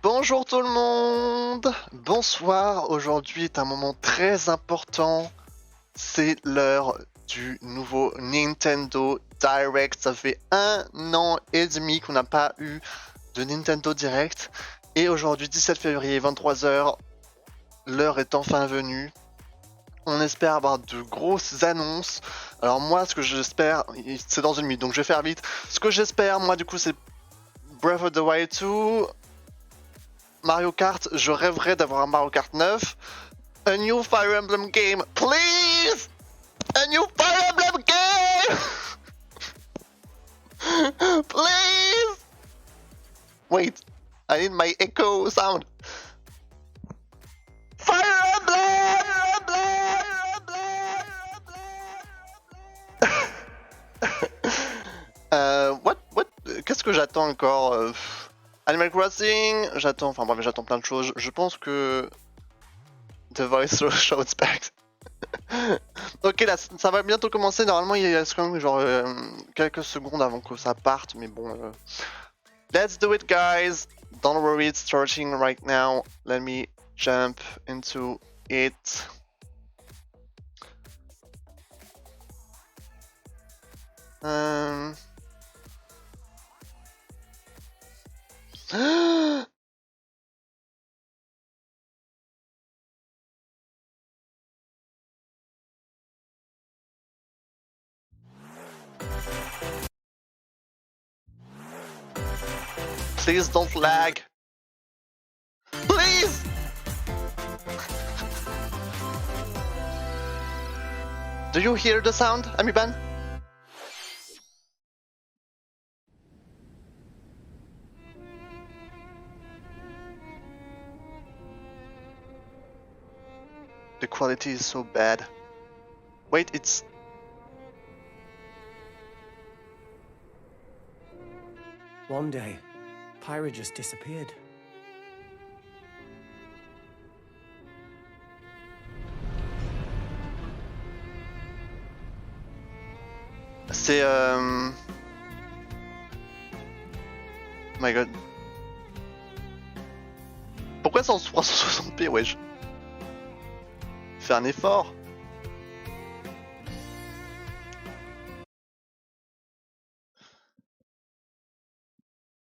Bonjour tout le monde, bonsoir, aujourd'hui est un moment très important, c'est l'heure du nouveau Nintendo Direct. Ça fait 1 an et demi qu'on n'a pas eu de Nintendo Direct et aujourd'hui 17 février 23h, l'heure est enfin venue. On espère avoir de grosses annonces. Alors moi ce que j'espère, c'est dans une minute donc je vais faire vite. Ce que j'espère moi du coup c'est Breath of the Wild 2, Mario Kart, je rêverais d'avoir un Mario Kart 9. A new Fire Emblem game, please! A new Fire Emblem game! Please! Wait, I need my echo sound. Fire Emblem! What? Qu'est-ce que j'attends encore? Animal Crossing, j'attends, enfin bref, j'attends plein de choses. Je pense que The Voice shows back. Ok, là, ça va bientôt commencer. Normalement, il reste quand même genre quelques secondes avant que ça parte, mais bon. Let's do it, guys. Don't worry, it's starting right now. Let me jump into it. Please don't lag. Please! Do you hear the sound, Amiban? The quality is so bad. Wait, it's... One day, Pyra just disappeared. C'est Oh my god. Pourquoi c'est en 360p, wesh? Fais un effort.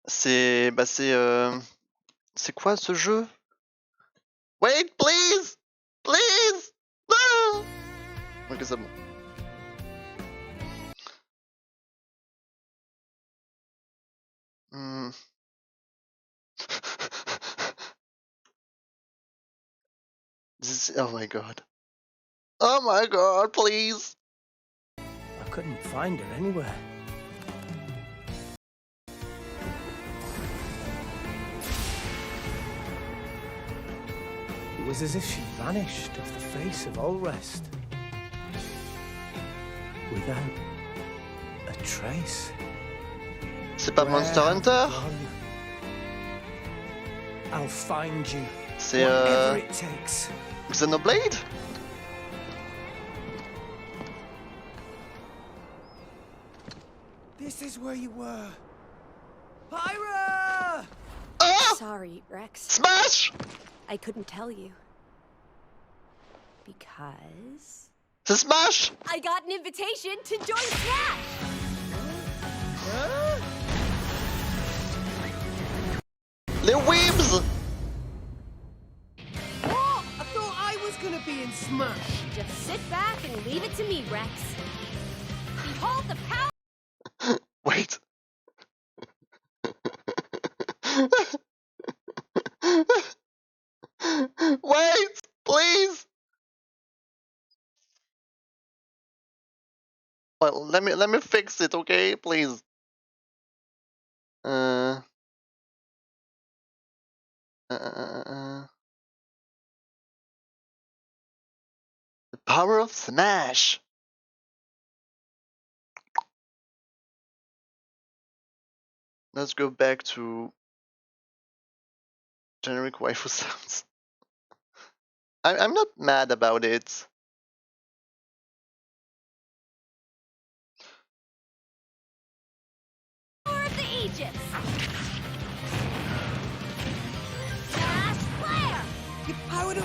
C'est... Bah c'est... C'est quoi ce jeu? Wait, please! Please! No! Ok, c'est bon. Oh my god. Oh my god, please! I couldn't find her anywhere. It was as if she vanished off the face of all rest. Without a trace. C'est pas Monster Hunter? I'll find you. C'est whatever it takes. Xenoblade? This is where you were. Pyra! Ah! Sorry, Rex. Smash! I couldn't tell you. Because... C'est Smash! I got an invitation to join Smash! Les weebs! Oh, I thought I was gonna be in Smash. Just sit back and leave it to me, Rex. Behold the power... Wait. Wait, please. Well, let me fix it, okay, please. The power of Smash. Let's go back to generic waifu sounds. I'm not mad about it. of the Aegis!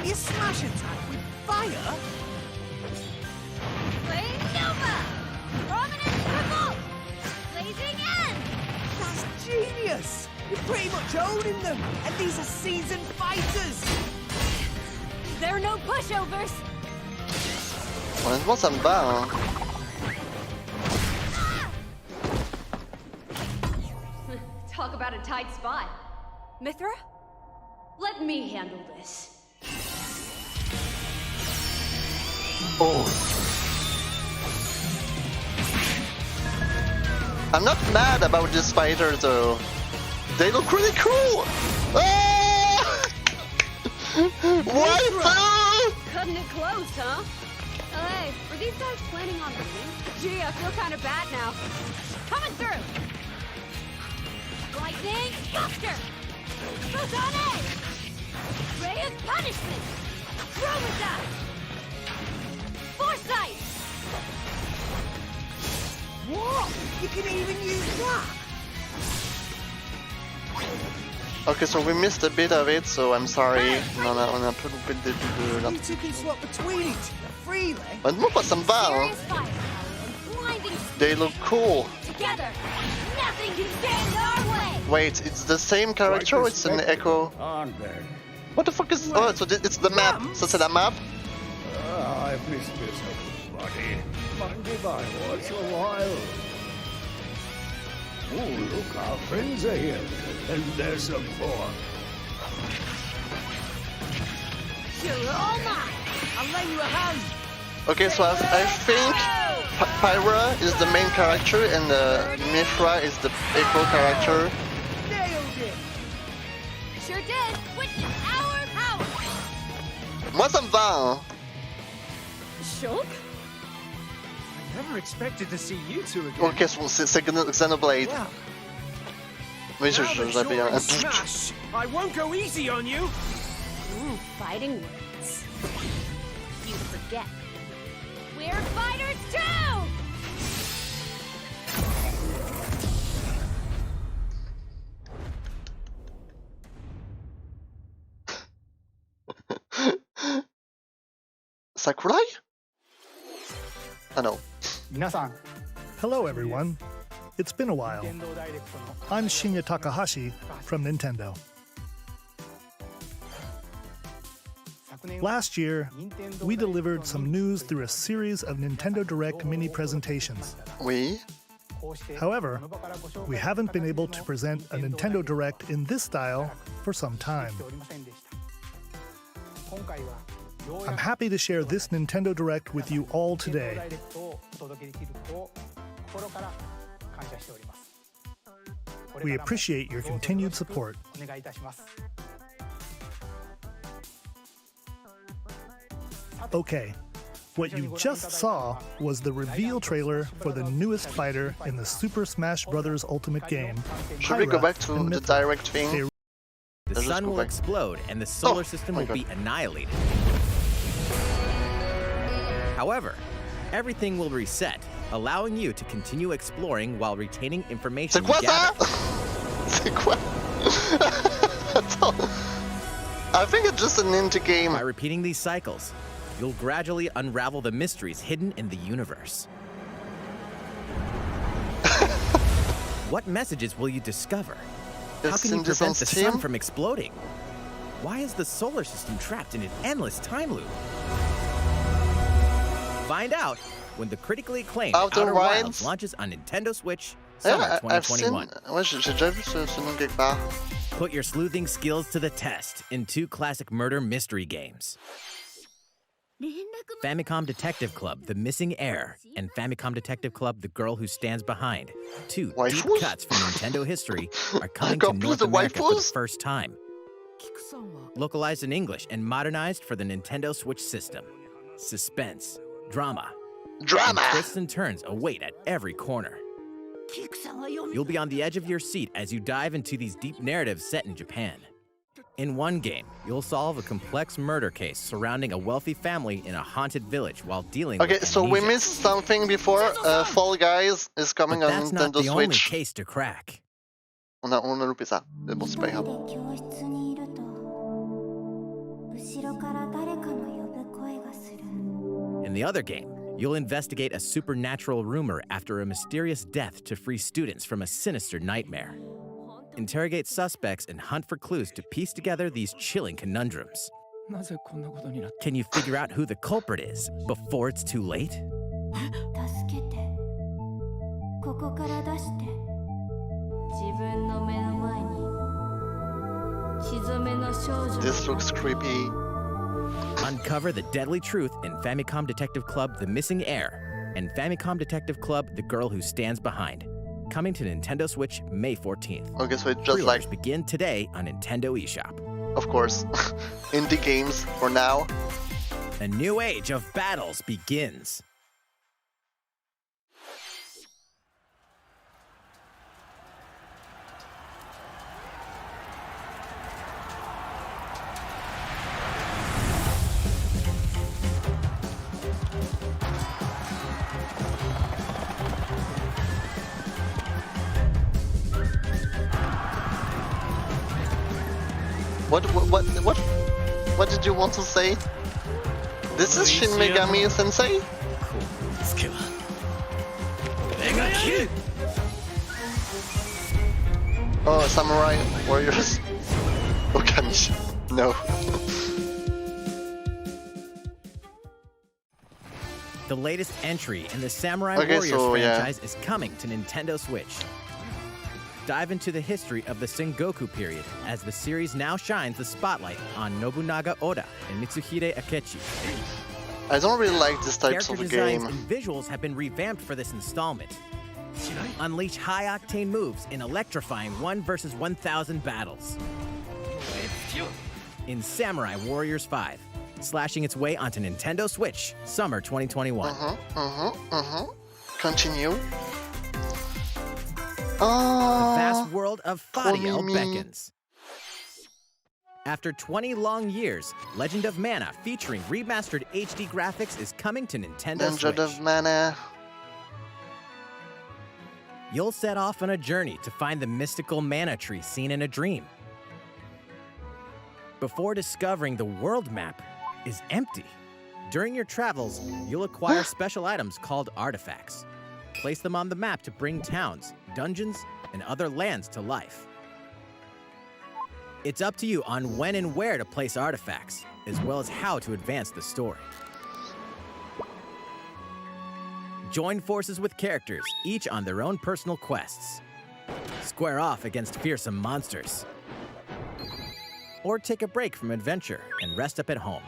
You smash attack with fire? Flame Nova! Prominent Triple! Blazing End! That's genius! You're pretty much owning them, and these are seasoned fighters! There are no pushovers! Honnêtement, ça me va, hein. Talk about a tight spot. Mithra? Let me handle this. Oh. I'm not mad about this fighter though. They look really cool! Ah! What? Cutting it close, huh? Hey, were these guys planning on winning? Gee, I feel kind of bad now. Coming through! Lightning Buster! Photone! Ray of Punishment! Chromata! Foresight! What? You can even use that? Okay, so we missed a bit of it, so I'm sorry. On a un peu loupé le début de You l'article. two can swap between each other freely. Honnêtement, moi, ça me va, hein. Serious firepower and blinding They look cool. together! Nothing can stand our way! Wait, it's the same character or it's an echo? Aren't they? What the fuck is... Oh, so it's the map. Ça, c'est la map? I've missed this, everybody. Mind if I watch a while? Oh, look, our friends are here. And there's some more. You're all mine! I'll lend you a hand. Okay, so I think Pyra is the main character and Mithra is the echo character. Nailed it. Sure did! Witness our power! Moi, ça me va, hein. Shulk? I never expected to see you two again. Ok, c'est Xenoblade. Well, Oui, now that j'avais you're un in doute. Smash, I won't go easy on you. Ooh, fighting words. You forget. We're fighters too! Sakurai? Ah no. Hello, everyone. It's been a while. I'm Shinya Takahashi from Nintendo. Last year, we delivered some news through a series of Nintendo Direct mini presentations. Oui. However, we haven't been able to present a Nintendo Direct in this style for some time. I'm happy to share this Nintendo Direct with you all today. We appreciate your continued support. Okay, what you just saw was the reveal trailer for the newest fighter in the Super Smash Bros. Ultimate game, Should we go Pyra back to and the Mithra. direct thing? They The Let's just sun go will back. explode and the solar Oh, system my will God. be annihilated. However, everything will reset, allowing you to continue exploring while retaining information C'est quoi you ça? gathered. C'est quoi? Attends. I think it's just an indie game. By repeating these cycles, you'll gradually unravel the mysteries hidden in the universe. What messages will you discover? How It's can you in this on prevent the Steam? sun from exploding? Why is the solar system trapped in an endless time loop? Find out when the critically acclaimed Outer Outer Wilds Wilds? launches on Nintendo Switch summer Yeah, I've seen. 2021. Ouais, j'ai déjà vu ce nom quelque part. Put your sleuthing skills to the test in two classic murder mystery games. Famicom Detective Club, The Missing Heir, and Famicom Detective Club, The Girl Who Stands Behind. Two deep Waifus? cuts from Nintendo history are coming to Encore plus North de America for the waifus? first time. Localized in English and modernized for the Nintendo Switch system. Suspense, drama, and Drama! twists and turns await at every corner. You'll be on the edge of your seat as you dive into these deep narratives set in Japan. In one game, you'll solve a complex murder case surrounding a wealthy family in a haunted village while dealing Okay, with so we amnesia. missed something before. Fall Guys is coming But on that's not Nintendo the only Switch. case to crack. On a loupé ça. Mais bon, c'est pas grave. In the other game, you'll investigate a supernatural rumor after a mysterious death to free students from a sinister nightmare. Interrogate suspects and hunt for clues to piece together these chilling conundrums. Can you figure out who the culprit is before it's too late? This looks creepy. Uncover the deadly truth in Famicom Detective Club The Missing Heir and Famicom Detective Club The Girl Who Stands Behind. Coming to Nintendo Switch May 14th. Okay, so it's just Pre-orders like, begin today on Nintendo eShop. of course, indie games for now. A new age of battles begins. What did you want to say? This is Shin Megami Sensei? Oh, Samurai Warriors. Okami. No. The latest entry in the Samurai Okay, Warriors so, yeah. franchise is coming to Nintendo Switch. Dive into the history of the Sengoku period as the series now shines the spotlight on Nobunaga Oda and Mitsuhide Akechi. I don't really like this types Character of a designs game. and visuals have been revamped for this installment. Unleash high-octane moves in electrifying 1 versus 1,000 battles. In Samurai Warriors 5, slashing its way onto Nintendo Switch, summer 2021. Continue. The vast Oh, world of Fadiel Mimi. beckons. After 20 long years, Legend of Mana featuring remastered HD graphics is coming to Nintendo Legend Switch. of Mana. You'll set off on a journey to find the mystical mana tree seen in a dream. Before discovering the world map is empty. During your travels, you'll acquire special items called artifacts. Place them on the map to bring towns, dungeons, and other lands to life. It's up to you on when and where to place artifacts, as well as how to advance the story. Join forces with characters, each on their own personal quests. Square off against fearsome monsters. Or take a break from adventure and rest up at home.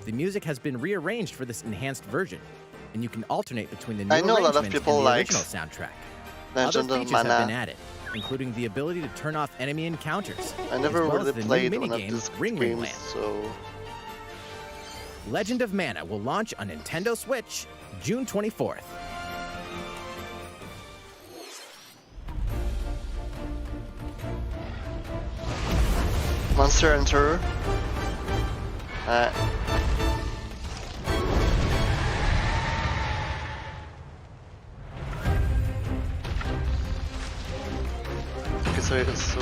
The music has been rearranged for this enhanced version, and you can alternate between the new I know a lot of arrangement people and the like original soundtrack. Legend Other of features have been Mana. added, including the ability to turn off enemy encounters. I never as well really as the played new one of minigame, these Ring games, Land. so Legend of Mana will launch on Nintendo Switch June 24th. Monster Hunter. Okay, so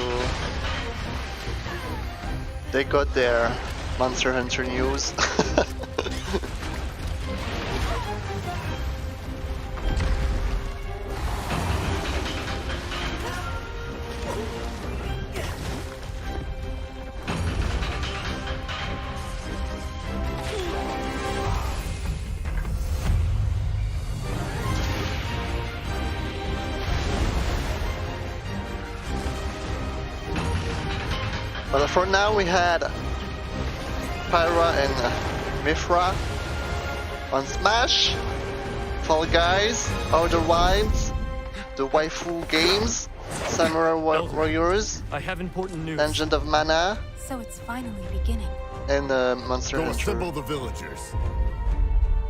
they got their Monster Hunter news. But for now we had Pyra and Mifra on Smash, Fall Guys, Outer Wilds, the Waifu Games, Samurai Warriors, I have important news. Legend of Mana, So it's finally beginning. and Monster Go Hunter. assemble the villagers.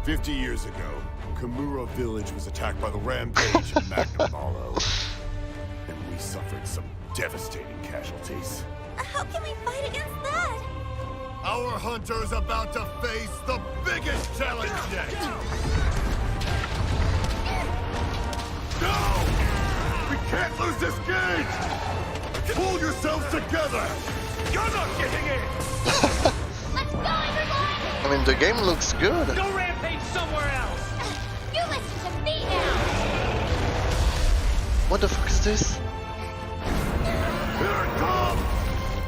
50 years ago, Kamura village was attacked by the rampage of Magnum Malo. And we suffered some devastating casualties. How can we fight against that? Our hunter's about to face the biggest challenge yet! No! We can't lose this gauge! Pull yourselves together! You're not getting in! Let's go, everyone! I mean, the game looks good. Go rampage somewhere else! You listen to me now! What the fuck is this? Here it comes!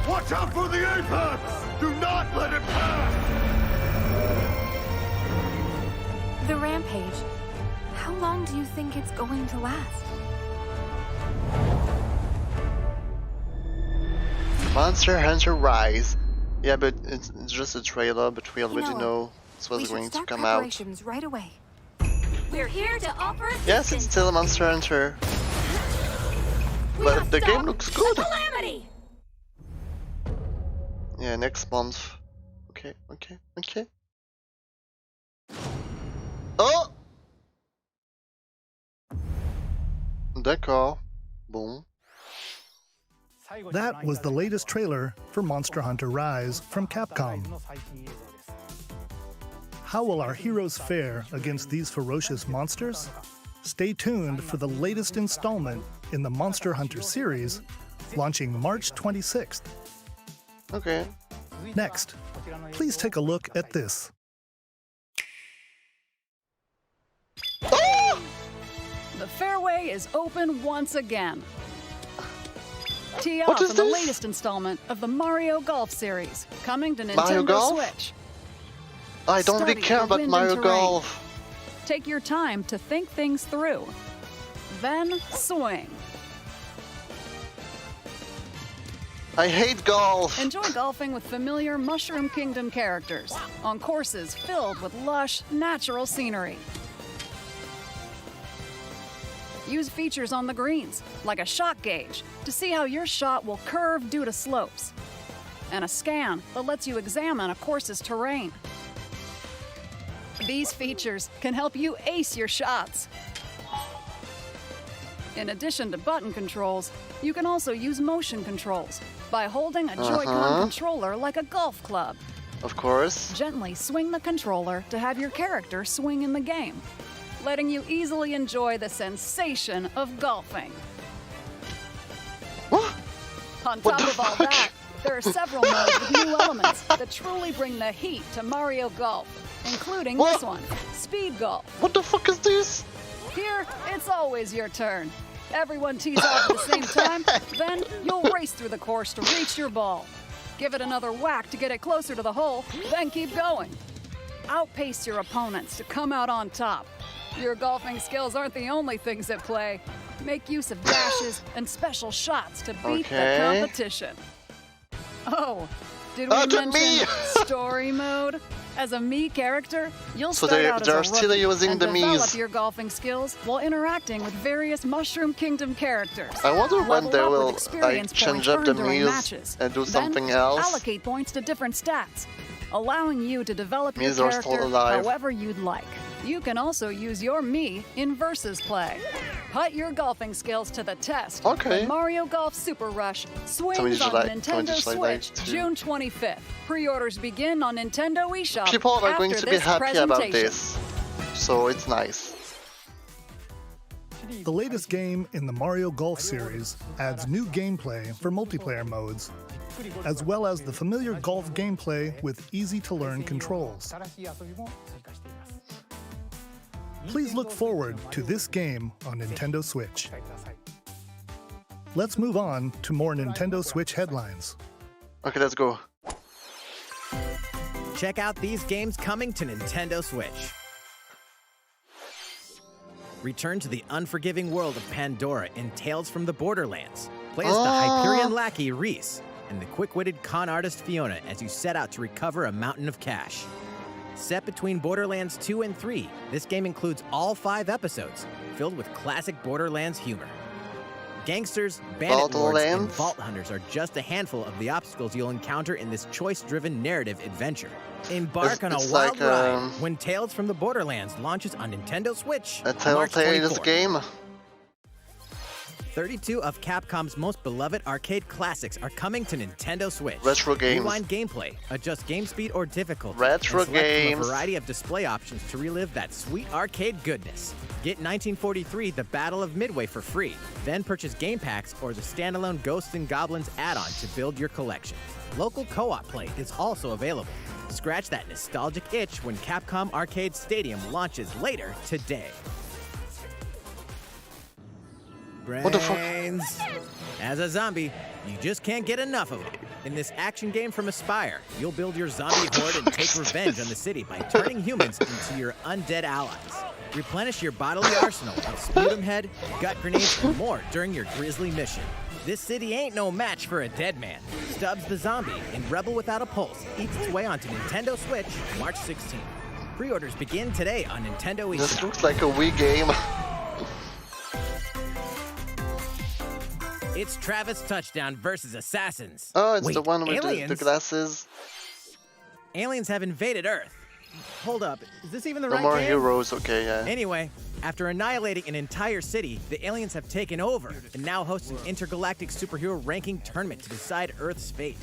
Watch out for the apex! Do not let it pass! The rampage. How long do you think it's going to last? Monster Hunter Rise. Yeah, but it's just a trailer, but we already know, know this was We should going to start come out. preparations right away. We're here to offer assistance. Yes, it's still a Monster Hunter. But the game looks good. Calamity! Yeah, next month. Okay, okay, okay. Oh! D'accord. Bon. That was the latest trailer for Monster Hunter Rise from Capcom. How will our heroes fare against these ferocious monsters? Stay tuned for the latest installment in the Monster Hunter series, launching March 26th. Okay. Next, please take a look at this. The fairway is open once again. Tee What off is in the this? latest installment of the Mario Golf series, coming to Mario Nintendo Golf? Switch. I don't really Study care the about wind Mario and terrain. Golf. Take your time to think things through. Then swing. I hate golf. Enjoy golfing with familiar Mushroom Kingdom characters on courses filled with lush, natural scenery. Use features on the greens, like a shot gauge, to see how your shot will curve due to slopes, and a scan that lets you examine a course's terrain. These features can help you ace your shots. In addition to button controls, you can also use motion controls by holding a Joy-Con controller like a golf club. Of course. Gently swing the controller to have your character swing in the game, letting you easily enjoy the sensation of golfing. What? On What top the of all fuck? that, there are several modes with new elements that truly bring the heat to Mario Golf, including What? this one, Speed Golf. What the fuck is this? Here, it's always your turn. Everyone tees off at the same time, then you'll race through the course to reach your ball. Give it another whack to get it closer to the hole, then keep going. Outpace your opponents to come out on top. Your golfing skills aren't the only things at play. Make use of dashes and special shots to beat Okay. the competition. Oh, did we Oh, to mention me! story mode? As a me character, you'll So start they're- out as they're a still rookie using and the develop Miis. your golfing skills while interacting with various Mushroom Kingdom characters. I wonder when Level they up with will experience like change points up the earned during meals matches. and do Then something else. allocate points to different stats, allowing you to develop your Miis are still character alive. however you'd like. You can also use your me in versus play. Put your golfing skills to the test. Okay. when Mario Golf Super Rush swings Somebody on should like- Nintendo somebody should like Switch to- June 25th. Pre-orders begin on Nintendo eShop. People are going after to be this happy about presentation. this. So it's nice. The latest game in the Mario Golf series adds new gameplay for multiplayer modes, as well as the familiar golf gameplay with easy-to-learn controls. Please look forward to this game on Nintendo Switch. Let's move on to more Nintendo Switch headlines. Okay, let's go. Check out these games coming to Nintendo Switch. Return to the unforgiving world of Pandora in Tales from the Borderlands. Play as the Hyperion lackey Reese and the quick-witted con artist Fiona as you set out to recover a mountain of cash. Set between Borderlands 2 and 3, this game includes all 5 episodes, filled with classic Borderlands humor. Gangsters, bandit lords, and Borderlands? vault hunters are just a handful of the obstacles you'll encounter in this choice-driven narrative adventure. Embark on a It's wild like, ride when Tales from the Borderlands launches on Nintendo Switch A March Telltale's 24th. game. 32 of Capcom's most beloved arcade classics are coming to Nintendo Switch. Retro games. Rewind gameplay, adjust game speed or difficulty, Retro and select from games. a variety of display options to relive that sweet arcade goodness. Get 1943 The Battle of Midway for free, then purchase game packs or the standalone Ghosts and Goblins add-on to build your collection. Local co-op play is also available. Scratch that nostalgic itch when Capcom Arcade Stadium launches later today. What the fuck? Brains. As a zombie, you just can't get enough of them. In this action game from Aspire, you'll build your zombie horde and take revenge on the city by turning humans into your undead allies. Replenish your bodily arsenal of sputum head, gut grenades, and more during your grisly mission. This city ain't no match for a dead man. Stubbs the Zombie in Rebel Without a Pulse eats its way onto Nintendo Switch March 16th. Pre-orders begin today on Nintendo eShop. This looks like a Wii game. It's Travis Touchdown versus Assassins. Oh, it's Wait, the one with the aliens? glasses. Aliens have invaded Earth. Hold up, is this even the No right more game? heroes, okay, yeah. Anyway, after annihilating an entire city, the aliens have taken over and now host an intergalactic superhero ranking tournament to decide Earth's fate.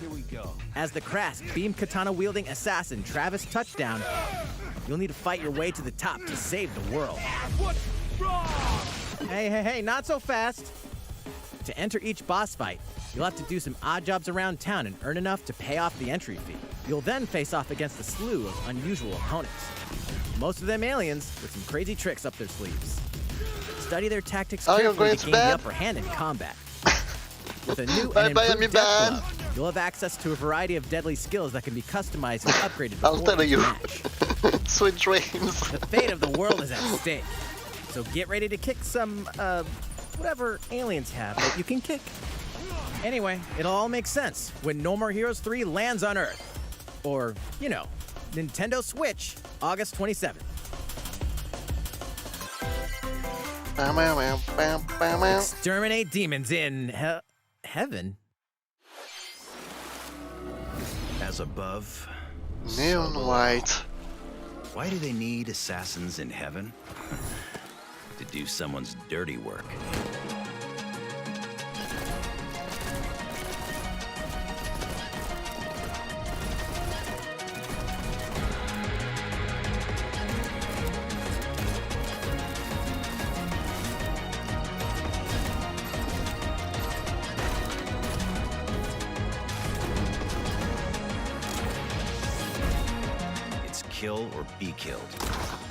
Here we go. As the crass, beam katana-wielding assassin Travis Touchdown, you'll need to fight your way to the top to save the world. What's wrong? Hey, not so fast. To enter each boss fight, you'll have to do some odd jobs around town and earn enough to pay off the entry fee. You'll then face off against a slew of unusual opponents. Most of them aliens with some crazy tricks up their sleeves. Study their tactics Oh, you're carefully going to to gain the bed? upper hand in combat. With a new Bye and bye, improved I'm death bad. glove, you'll have access to a variety of deadly skills that can be customized and upgraded I'll before tell each you. match. Switch reigns. The fate of the world is at stake. So get ready to kick some, whatever aliens have that you can kick. Anyway, it'll all make sense when No More Heroes 3 lands on Earth. Or, you know, Nintendo Switch, August 27th. Bam, bam, bam, bam, bam, bam. Exterminate demons in heaven. As above, Neon white. why do they need assassins in heaven? To do someone's dirty work. It's kill or be killed.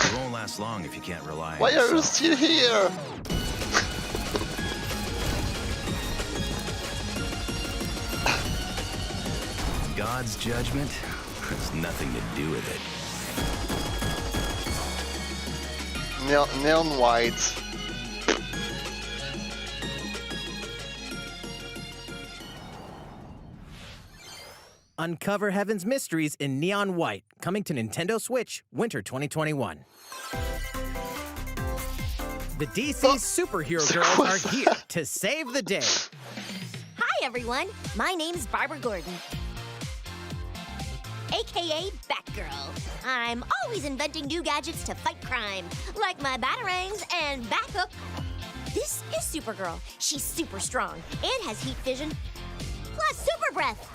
It won't last long if you can't rely on Why are you yourself. still here? God's judgment has nothing to do with it. Neon white. Uncover Heaven's mysteries in neon white, coming to Nintendo Switch, winter 2021. The DC superhero girls are here to save the day. Hi, everyone. My name's Barbara Gordon, aka Batgirl. I'm always inventing new gadgets to fight crime, like my batarangs and Bathook. This is Supergirl. She's super strong and has heat vision, plus super breath.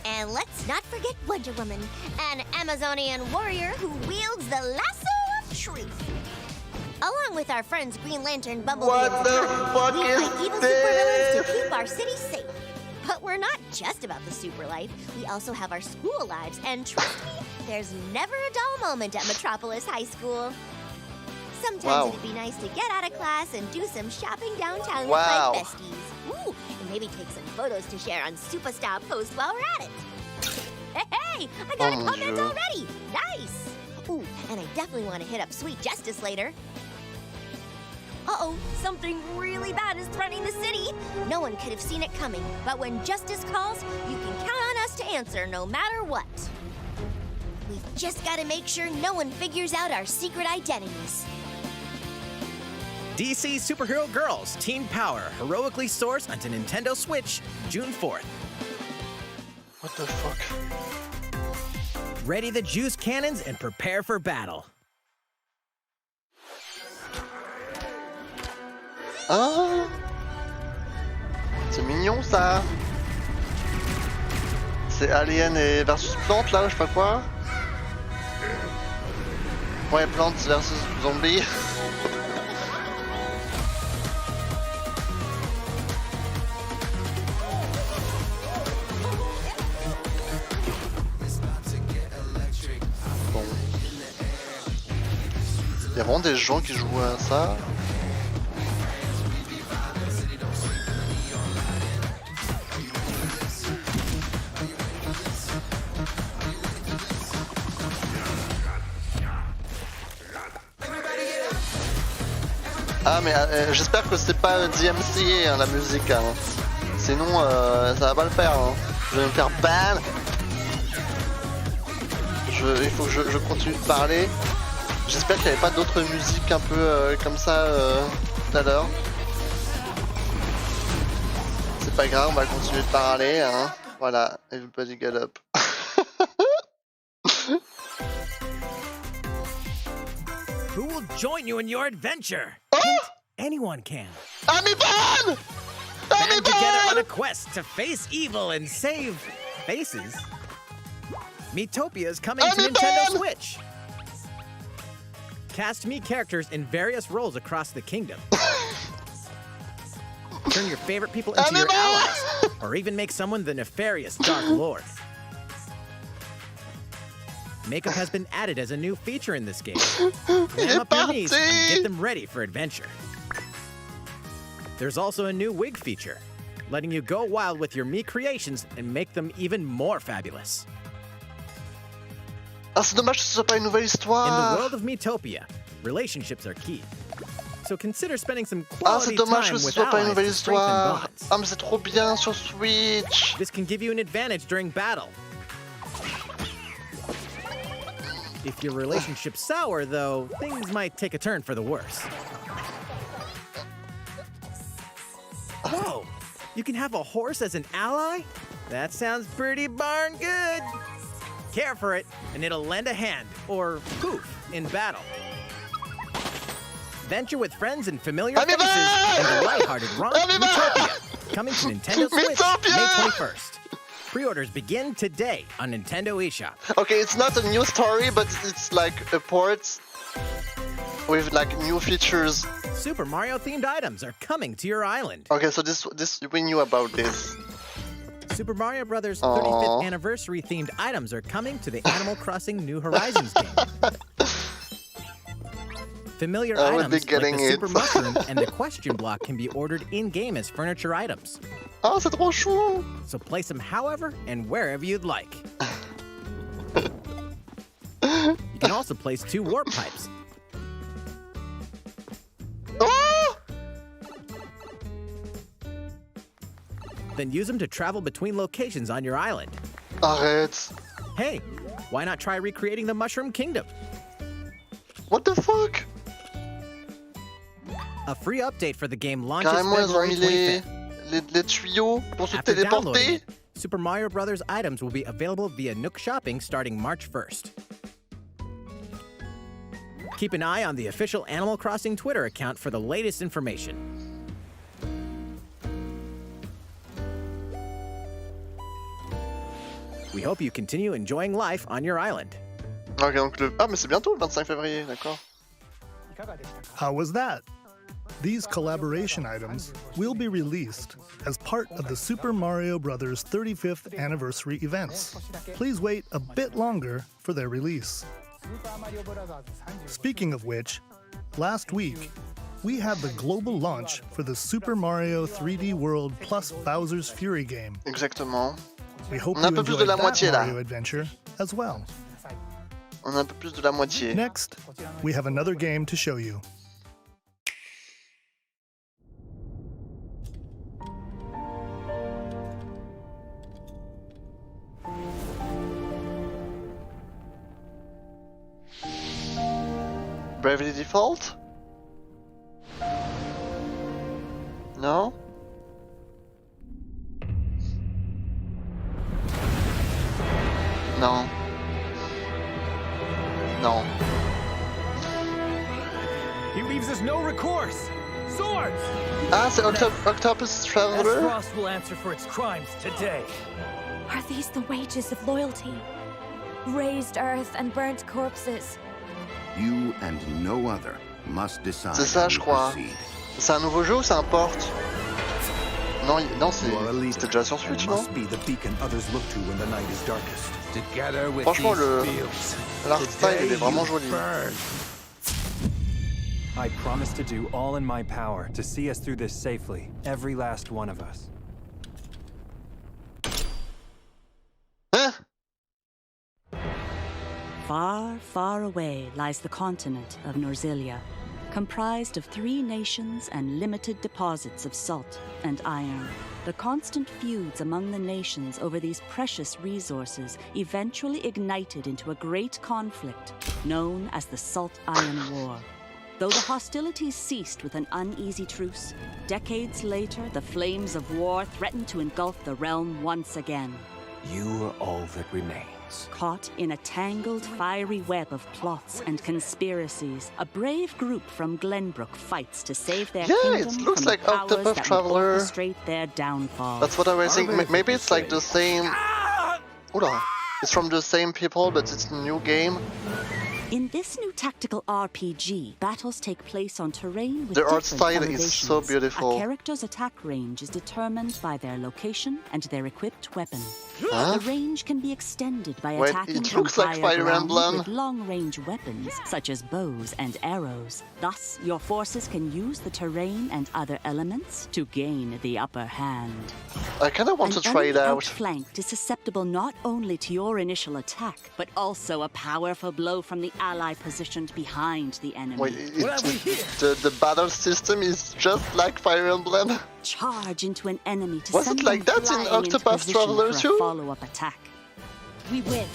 And let's not forget Wonder Woman, an Amazonian warrior who wields the lasso of truth. Along with our friends Green Lantern, Bumblebee, What and the Tommy, fuck we is fight evil this? supervillains to keep our city safe. But we're not just about the super life. We also have our school lives, and trust me, there's never a dull moment at Metropolis High School. Sometimes Wow. it'd be nice to get out of class and do some shopping downtown Wow. with my besties. Ooh, and maybe take some photos to share on Superstar Post while we're at it. Hey, I got Oh, a comment yeah. already. Nice. Ooh, and I definitely want to hit up Sweet Justice later. Uh-oh, something really bad is threatening the city. No one could have seen it coming, but when justice calls, you can count on us to answer no matter what. We've just got to make sure no one figures out our secret identities. DC Superhero Girls Teen Power heroically soars onto Nintendo Switch, June 4th. What the fuck? Ready the juice cannons and prepare for battle. Ah, c'est mignon ça. C'est Alien et versus Plante là, je sais pas quoi. Ouais, Plante versus Zombie. Il y a vraiment des gens qui jouent à ça. Ah mais j'espère que c'est pas DMCA hein, la musique hein. Sinon ça va pas le faire hein. Je vais me faire ban. Il faut que je continue de parler. J'espère qu'il n'y avait pas d'autres musiques un peu comme ça tout à l'heure. C'est pas grave, on va continuer de parler hein. Voilà, everybody get up. Who will join you in your adventure? Anyone can. Amiban! Band together on a quest to face evil and save faces. Miitopia is coming to Nintendo Switch. Cast me characters in various roles across the kingdom. Turn your favorite people into your allies, or even make someone the nefarious Dark Lord. Makeup has been added as a new feature in this game. Climb up your knees and get them ready for adventure. There's also a new wig feature, letting you go wild with your Mii creations and make them even more fabulous. Ah, c'est dommage que ce soit pas une nouvelle histoire. In the world of Miitopia, relationships are key. So consider spending some quality time with allies to strengthen bonds. Ah, mais c'est trop bien sur Switch. This can give you an advantage during battle. If your relationship's sour, though, things might take a turn for the worse. Whoa! You can have a horse as an ally? That sounds pretty darn good. Care for it, and it'll lend a hand, or poof, in battle. Venture with friends and familiar faces in the lighthearted romp Miitopia, coming to Nintendo Switch May 21st. Pre-orders begin today on Nintendo eShop. Okay, it's not a new story, but it's like a port with like new features. Super Mario themed items are coming to your island. Okay, so this we knew about this. Super Mario Bros. 35th anniversary themed items are coming to the Animal Crossing New Horizons game. Familiar items like the Super Mushroom and the question block can be ordered in-game as furniture items. Ah, c'est trop chou! So place them however and wherever you'd like. You can also place 2 warp pipes. Oh! Then use them to travel between locations on your island. Arrête! Hey, why not try recreating the Mushroom Kingdom? What the fuck? A free update for the game launches Carrément, ils ont mis February 25th. les tuyaux pour se After downloading téléporter. it, Super Mario Bros. Items will be available via Nook Shopping starting March 1st. Keep an eye on the official Animal Crossing Twitter account for the latest information. We hope you continue enjoying life on your island. Ok, donc ah, mais c'est bientôt le 25 février, d'accord. How was that? These collaboration items will be released as part of the Super Mario Bros. 35th anniversary events. Please wait a bit longer for their release. Speaking of which, last week, we had the global launch for the Super Mario 3D World plus Bowser's Fury game. Exactement. We hope On a you un peu plus enjoyed de la that moitié, là. Mario adventure as well. On a un peu plus de la moitié. Next, we have another game to show you. Bravely Default? No? Non. Non. He leaves us no recourse. Swords! Ah, c'est Octopus Traveler? Frost will answer for its crimes today. Are these the wages of loyalty? Raised earth and burnt corpses. You and no other must decide. C'est ça, je crois. C'est un nouveau jeu ou c'est un port? Non, non, c'était déjà sur Switch, non? Franchement, l'art style, il est vraiment joli. I promise to do all in my power to see us through this safely, every last one of us. Far, far away lies the continent of Norzilia, comprised of 3 nations and limited deposits of salt and iron. The constant feuds among the nations over these precious resources eventually ignited into a great conflict known as the Salt Iron War. Though the hostilities ceased with an uneasy truce, decades later the flames of war threatened to engulf the realm once again. You are all that remains. Caught in a tangled, fiery web of plots and conspiracies, a brave group from Glenbrook fights to save their kingdom it looks from like the powers Octopath that Traveler. would orchestrate their downfall. That's what I was thinking. Maybe it's like the same. Oula. It's from the same people, but it's a new game. In this new tactical RPG, battles take place on terrain with The art different style elevations. is so beautiful. A character's attack range is determined by their location and their equipped weapon. Huh? The range can be extended by Wait, attacking it from looks like higher Fire ground Emblem. with long-range weapons such as bows and arrows. Thus, your forces can use the terrain and other elements to gain the upper hand. I kind of want to try it An enemy out. outflanked is susceptible not only to your initial attack, but also a powerful blow from the ally positioned behind the enemy. Wait, the battle system is just like Fire Emblem? Charge into an enemy to Was send it like them that in flying into Octopath position Traveler for a too? follow-up attack. We win.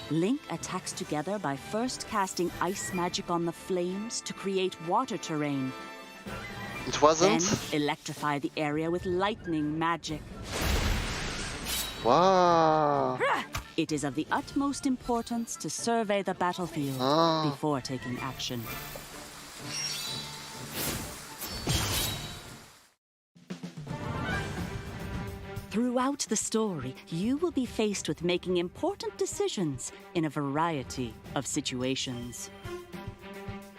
Link attacks together by first casting ice magic on the flames to create water terrain. It wasn't? Then electrify the area with lightning magic. Wow. It is of the utmost importance to survey the battlefield before taking action. Throughout the story, you will be faced with making important decisions in a variety of situations.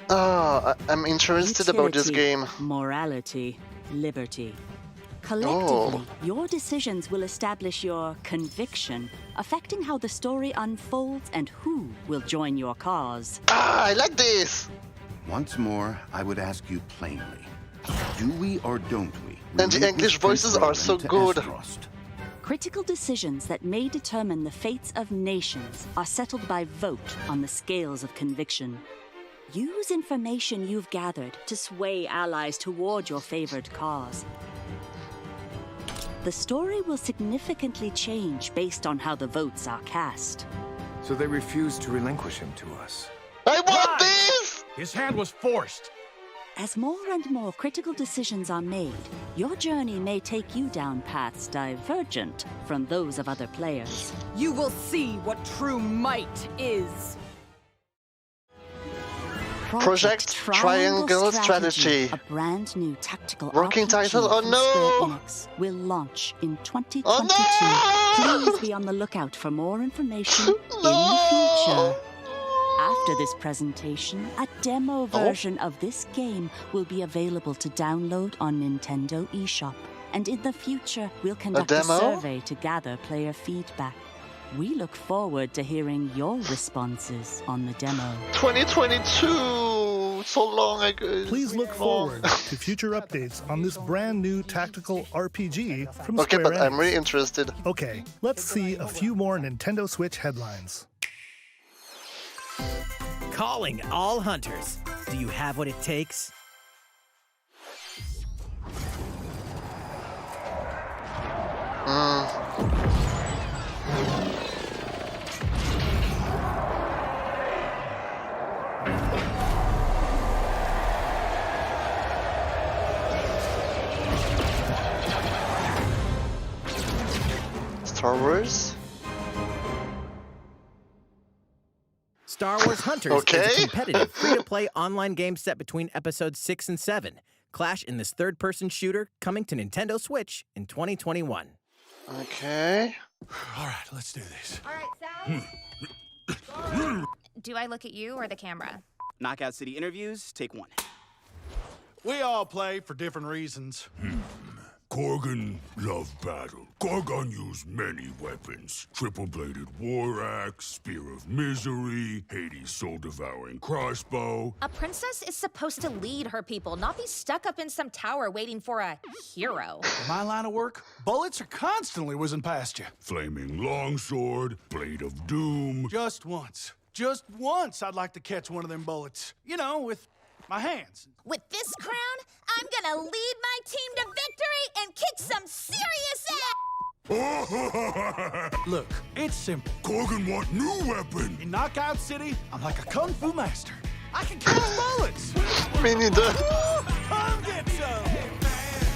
I'm interested about this Utility, game. Morality, liberty. Collectively, your decisions will establish your conviction, affecting how the story unfolds and who will join your cause. I like this! Once more, I would ask you plainly. Do we or don't we? And the English voices are so good. Critical decisions that may determine the fates of nations are settled by vote on the scales of conviction. Use information you've gathered to sway allies toward your favored cause. The story will significantly change based on how the votes are cast. So they refused to relinquish him to us. I want this! His hand was forced. As more and more critical decisions are made, your journey may take you down paths divergent from those of other players. You will see what true might is. Project Triangle Strategy. A brand new tactical Working RPG title? Oh from no! Square Enix will launch in 2022. Oh no! Please be on the lookout for more information in the future. After this presentation, a demo version of this game will be available to download on Nintendo eShop. And in the future, we'll conduct a demo? survey to gather player feedback. We look forward to hearing your responses on the demo. 2022! So long ago. Please look forward to future updates on this brand new tactical RPG from Okay, Square but Enix. I'm really interested. Okay, let's see a few more Nintendo Switch headlines. Calling all hunters. Do you have what it takes? Star Wars? Star Wars Hunters Okay. is a competitive, free-to-play online game set between episodes 6 and 7. Clash in this third-person shooter coming to Nintendo Switch in 2021. Okay. All right, let's do this. All right, Sal. Do I look at you or the camera? Knockout City interviews, take one. We all play for different reasons. Korgan loved battle. Gorgon used many weapons. Triple-bladed war axe, spear of misery, Hades' soul-devouring crossbow. A princess is supposed to lead her people, not be stuck up in some tower waiting for a hero. In my line of work, bullets are constantly whizzing past you. Flaming longsword, blade of doom. Just once I'd like to catch one of them bullets. You know, with my hands. With this crown, I'm gonna lead my team to victory and kick some serious ass! Look, it's simple. Korgan want new weapon. In Knockout City, I'm like a kung fu master. I can catch bullets. Me neither. Come get some.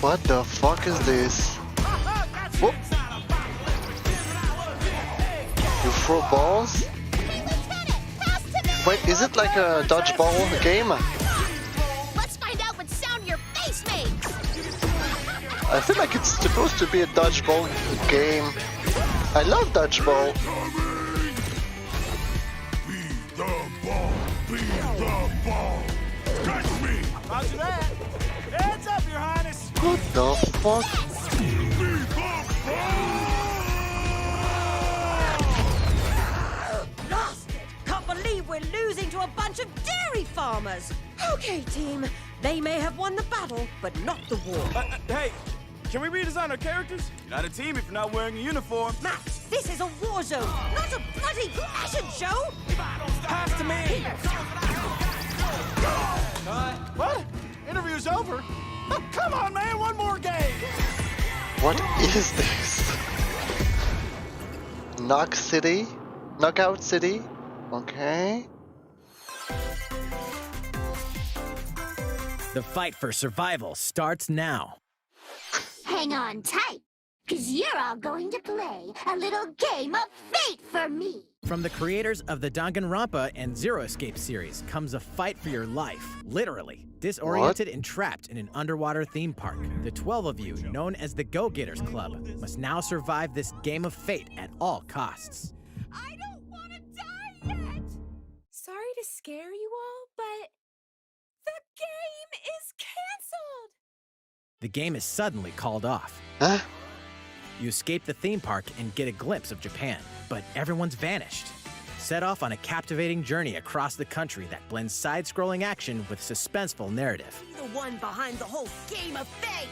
What the fuck is this? Whoop. You throw balls? Wait, is it like a dodgeball game? Let's find out what sound your face makes! I feel like it's supposed to be a dodgeball game. I love dodgeball. Be the ball. Be the ball. Catch me. Roger that. Heads up, Your Highness. What the fuck? Lost it! Can't believe we're losing to a bunch of dairy farmers. Okay, team. They may have won the battle, but not the war. Hey, can we redesign our characters? You're not a team if you're not wearing a uniform. Max, this is a war zone, not a bloody fashion show. Pass to me. What? Interview's over? Oh, come on, man, one more game. What is this? Knockout City? Okay. The fight for survival starts now. Hang on tight, because you're all going to play a little game of fate for me. From the creators of the Danganronpa and Zero Escape series comes a fight for your life, literally. Disoriented and trapped in an underwater theme park, the 12 of you, known as the Go-Getters Club, must now survive this game of fate at all costs. I don't want to die yet! Sorry to scare you all, but the game is canceled! The game is suddenly called off. Huh? You escape the theme park and get a glimpse of Japan, but everyone's vanished. Set off on a captivating journey across the country that blends side-scrolling action with suspenseful narrative. The one behind the whole game of fate.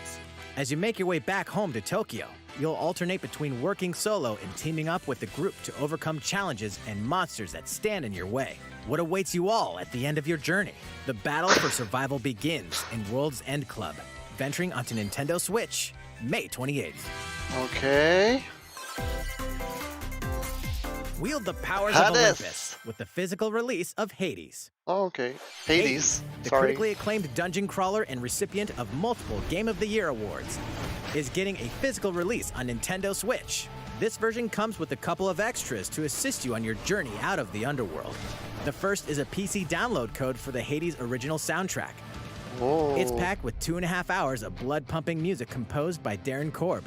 As you make your way back home to Tokyo, you'll alternate between working solo and teaming up with the group to overcome challenges and monsters that stand in your way. What awaits you all at the end of your journey? The battle for survival begins in World's End Club, venturing onto Nintendo Switch, May 28th. Okay. Wield the powers of Olympus with the physical release of Hades. Oh, okay. Hades. The Sorry. critically acclaimed dungeon crawler and recipient of multiple Game of the Year awards, is getting a physical release on Nintendo Switch. This version comes with a couple of extras to assist you on your journey out of the underworld. The first is a PC download code for the Hades original soundtrack. Whoa. It's packed with 2.5 hours of blood-pumping music composed by Darren Korb,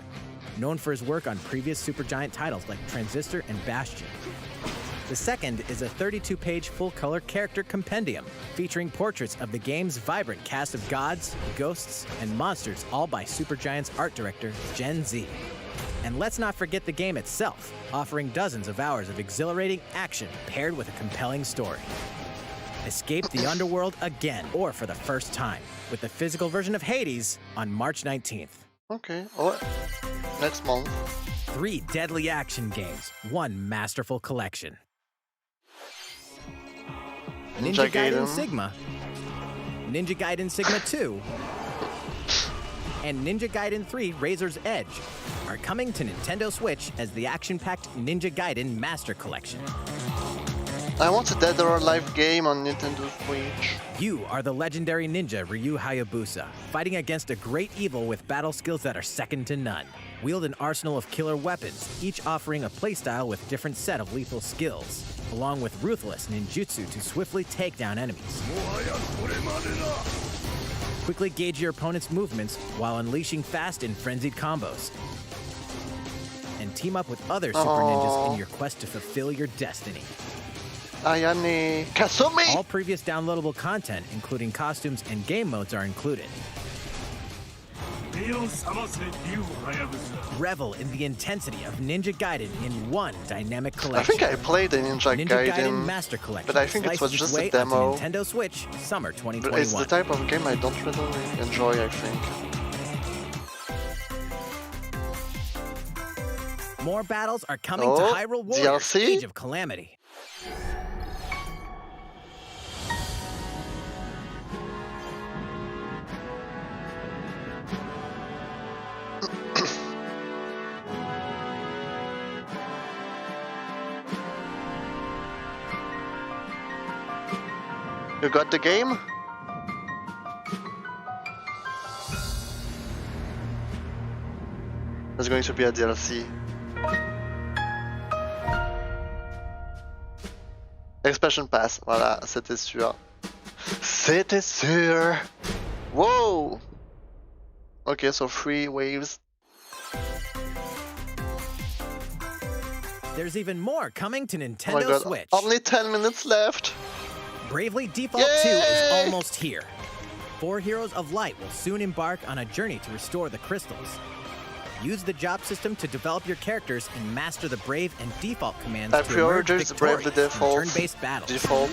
known for his work on previous Supergiant titles like Transistor and Bastion. The second is a 32-page full-color character compendium featuring portraits of the game's vibrant cast of gods, ghosts, and monsters, all by Supergiant's art director, Gen Z. And let's not forget the game itself, offering dozens of hours of exhilarating action paired with a compelling story. Escape the underworld again, or for the first time, with the physical version of Hades on March 19th. Okay. Oh, next month. 3 deadly action games, 1 masterful collection. Ninja Gaiden Sigma, Ninja Gaiden Sigma 2, and Ninja Gaiden 3 Razor's Edge are coming to Nintendo Switch as the action-packed Ninja Gaiden Master Collection. I want a Dead or Alive game on Nintendo Switch. You are the legendary ninja Ryu Hayabusa, fighting against a great evil with battle skills that are second to none. Wield an arsenal of killer weapons, each offering a playstyle with different set of lethal skills, along with ruthless ninjutsu to swiftly take down enemies. Quickly gauge your opponent's movements while unleashing fast and frenzied combos. And team up with other super ninjas in your quest to fulfill your destiny. Ayane Kasumi! All previous downloadable content, including costumes and game modes, are included. Revel in the intensity of Ninja Gaiden in one dynamic I collection. think I played the Ninja Gaiden, Master Collection, but I think it was slices its just way a demo. onto Nintendo Switch, summer 2021. But it's the type of game I don't really enjoy, I think. More battles are coming Oh, to Hyrule Warriors DLC? Age of Calamity. You got the game? There's going to be a DLC. Expansion Pass, voilà, c'était sûr. C'était sûr! Whoa! Okay, so 3 waves. There's even more coming to Oh my Nintendo god, Switch. only 10 minutes left! Bravely Default 2 is almost here. 4 Heroes of Light will soon embark on a journey to restore the crystals. Use the job system to develop your characters and master the Brave and Default commands I to emerge pre-ordered victorious Bravely in Default. turn-based battles. Default.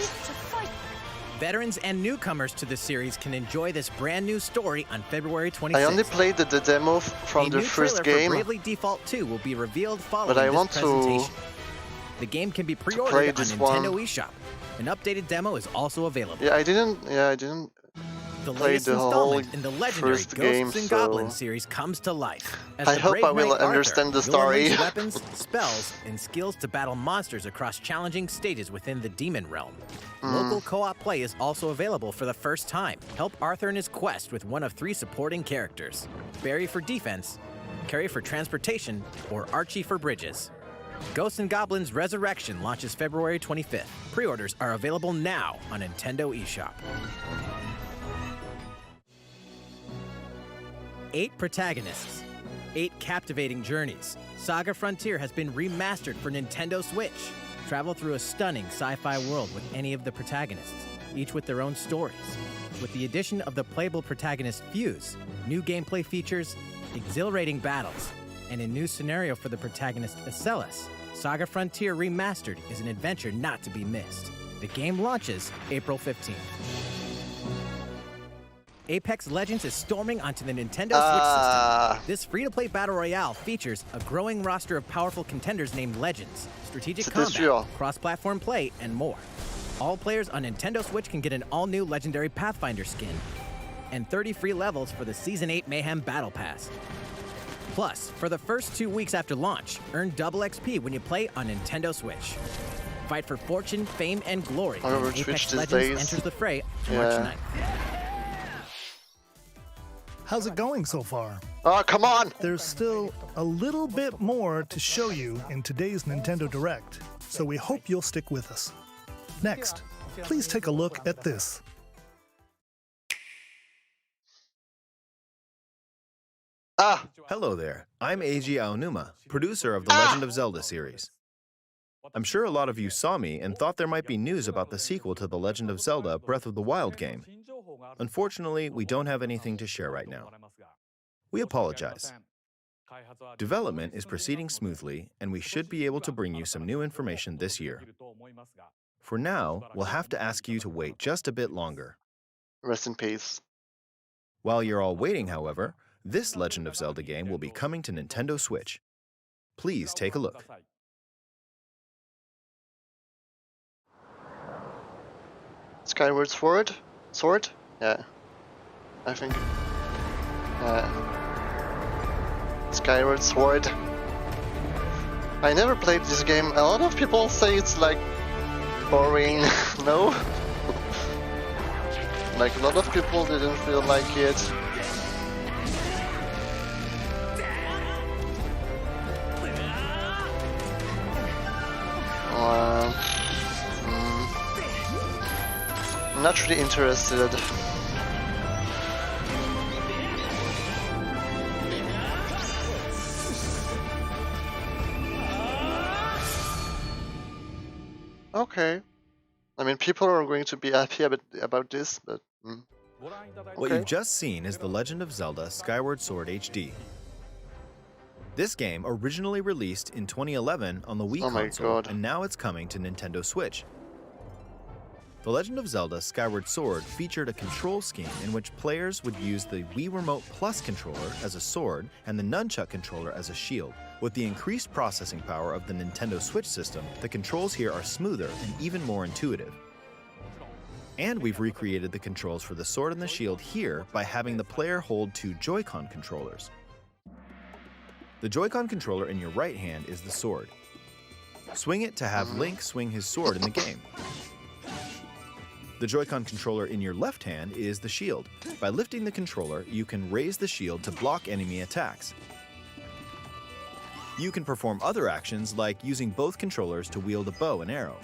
Veterans and newcomers to the series can enjoy this brand new story on February 26th. I only played the demo from the first trailer game. for Bravely Default 2 will be revealed following But I this want to presentation. The game can be play pre-ordered on this Nintendo one. eShop. An updated demo is also available. Yeah, I didn't The play latest the whole installment in the legendary first Ghosts game, and so Goblins series comes to life. As I the hope brave I will knight Arthur, understand the you'll story. unleash weapons, spells, and skills to battle monsters across challenging stages within the Demon Realm. Local co-op play is also available for the first time. Help Arthur in his quest with one of 3 supporting characters: Barry for defense, Carrie for transportation, or Archie for bridges. Ghosts and Goblins Resurrection launches February 25th. Pre-orders are available now on Nintendo eShop. 8 protagonists, 8 captivating journeys. Saga Frontier has been remastered for Nintendo Switch. Travel through a stunning sci-fi world with any of the protagonists, each with their own stories. With the addition of the playable protagonist Fuse, new gameplay features, exhilarating battles, and a new scenario for the protagonist Acellus, Saga Frontier Remastered is an adventure not to be missed. The game launches April 15th. Apex Legends is storming onto the Nintendo Switch system. This free-to-play battle royale features a growing roster of powerful contenders named Legends, strategic combat, cross-platform play, and more. All players on Nintendo Switch can get an all-new legendary Pathfinder skin and 30 free levels for the Season 8 Mayhem Battle Pass. Plus, for the first 2 weeks after launch, earn double XP when you play on Nintendo Switch. Fight for fortune, fame, and glory when Apex Legends enters the fray March 9th. How's it going so far? Oh, come on! There's still a little bit more to show you in today's Nintendo Direct, so we hope you'll stick with us. Next, please take a look at this. Hello there. I'm Eiji Aonuma, producer of the Legend of Zelda series. I'm sure a lot of you saw me and thought there might be news about the sequel to the Legend of Zelda Breath of the Wild game. Unfortunately, we don't have anything to share right now. We apologize. Development is proceeding smoothly, and we should be able to bring you some new information this year. For now, we'll have to ask you to wait just a bit longer. Rest in peace. While you're all waiting, however, this Legend of Zelda game will be coming to Nintendo Switch. Please take a look. Skyward Sword? Sword? Yeah. I think. Skyward Sword. I never played this game. A lot of people say it's like boring. No? Like a lot of people didn't feel like it. I'm not really interested. Okay. I mean, people are going to be happy about this, but... What you've just seen is The Legend of Zelda Skyward Sword HD. This game originally released in 2011 on the Wii console, and now it's coming to Nintendo Switch. The Legend of Zelda Skyward Sword featured a control scheme in which players would use the Wii Remote Plus controller as a sword and the Nunchuck controller as a shield. With the increased processing power of the Nintendo Switch system, the controls here are smoother and even more intuitive. And we've recreated the controls for the sword and the shield here by having the player hold two Joy-Con controllers. The Joy-Con controller in your right hand is the sword. Swing it to have Link swing his sword in the game. The Joy-Con controller in your left hand is the shield. By lifting the controller, you can raise the shield to block enemy attacks. You can perform other actions like using both controllers to wield a bow and arrow.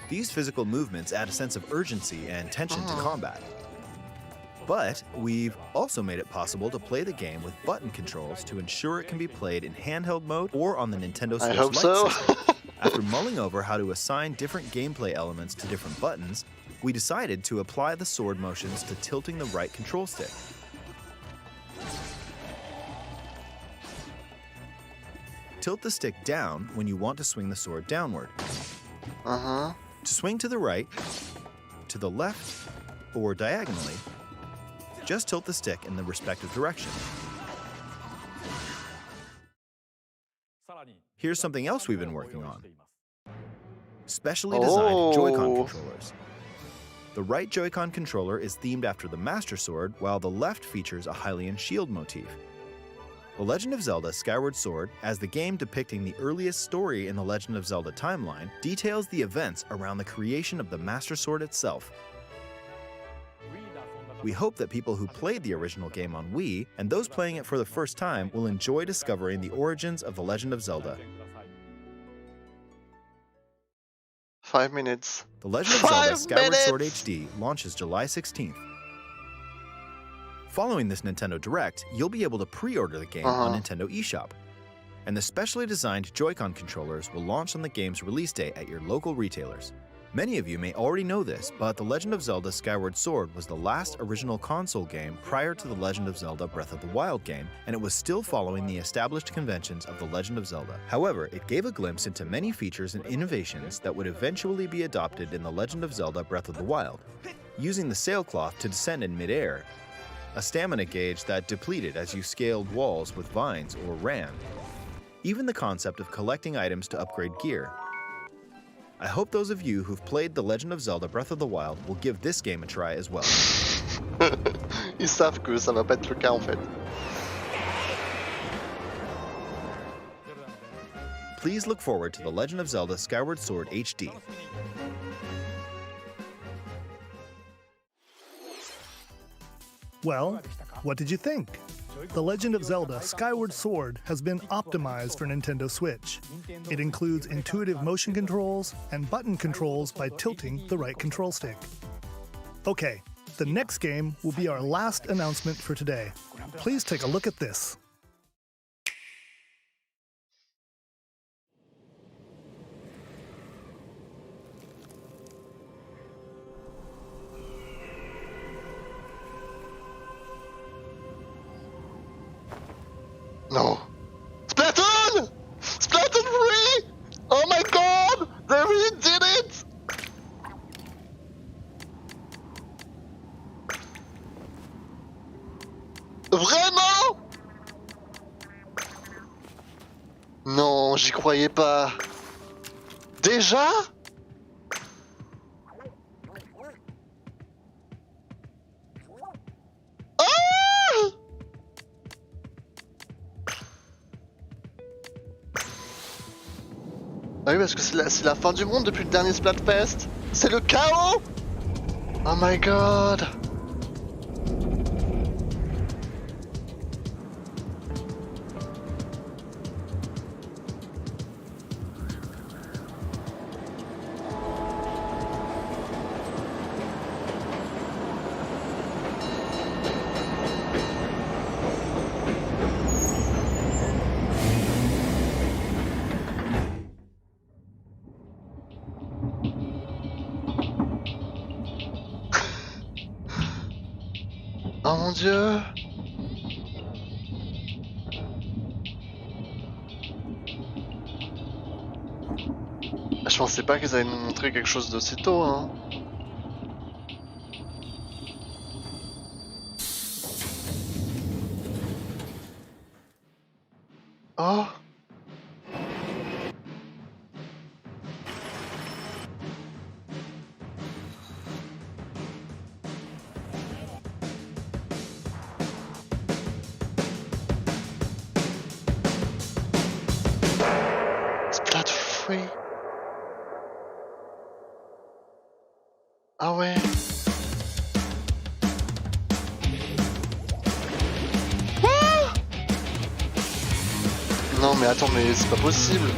These physical movements add a sense of urgency and tension to combat. But we've also made it possible to play the game with button controls to ensure it can be played in handheld mode or on the Nintendo Switch Lite system. After mulling over how to assign different gameplay elements to different buttons, we decided to apply the sword motions to tilting the right control stick. Tilt the stick down when you want to swing the sword downward. To swing to the right, to the left, or diagonally, just tilt the stick in the respective direction. Here's something else we've been working on. Specially designed Joy-Con controllers. The right Joy-Con controller is themed after the Master Sword, while the left features a Hylian shield motif. The Legend of Zelda Skyward Sword, as the game depicting the earliest story in the Legend of Zelda timeline, details the events around the creation of the Master Sword itself. We hope that people who played the original game on Wii, and those playing it for the first time, will enjoy discovering the origins of The Legend of Zelda. 5 minutes. The Legend of Zelda Skyward Sword HD launches July 16th. Following this Nintendo Direct, you'll be able to pre-order the game on Nintendo eShop. And the specially designed Joy-Con controllers will launch on the game's release date at your local retailers. Many of you may already know this, but The Legend of Zelda Skyward Sword was the last original console game prior to The Legend of Zelda Breath of the Wild game, and it was still following the established conventions of The Legend of Zelda. However, it gave a glimpse into many features and innovations that would eventually be adopted in The Legend of Zelda Breath of the Wild. Using the sailcloth to descend in midair, a stamina gauge that depleted as you scaled walls with vines or ran, even the concept of collecting items to upgrade gear. I hope those of you who've played The Legend of Zelda Breath of the Wild will give this game a try as well. Ils savent que ça va pas être le cas en fait. Please look forward to The Legend of Zelda Skyward Sword HD. Well, what did you think? The Legend of Zelda Skyward Sword has been optimized for Nintendo Switch. It includes intuitive motion controls and button controls by tilting the right control stick. Okay, the next game will be our last announcement for today. Please take a look at this. No. Splatoon! Splatoon 3! Oh my god! They really did it! Vraiment? Non, j'y croyais pas. Déjà? Ah oui, parce que c'est la fin du monde depuis le dernier Splatfest. C'est le chaos. Oh my god. Oh mon dieu! Je pensais pas qu'ils allaient nous montrer quelque chose d'aussitôt, hein. Oh! Splat free. Ah ouais. Ah! Non mais attends, mais c'est pas possible.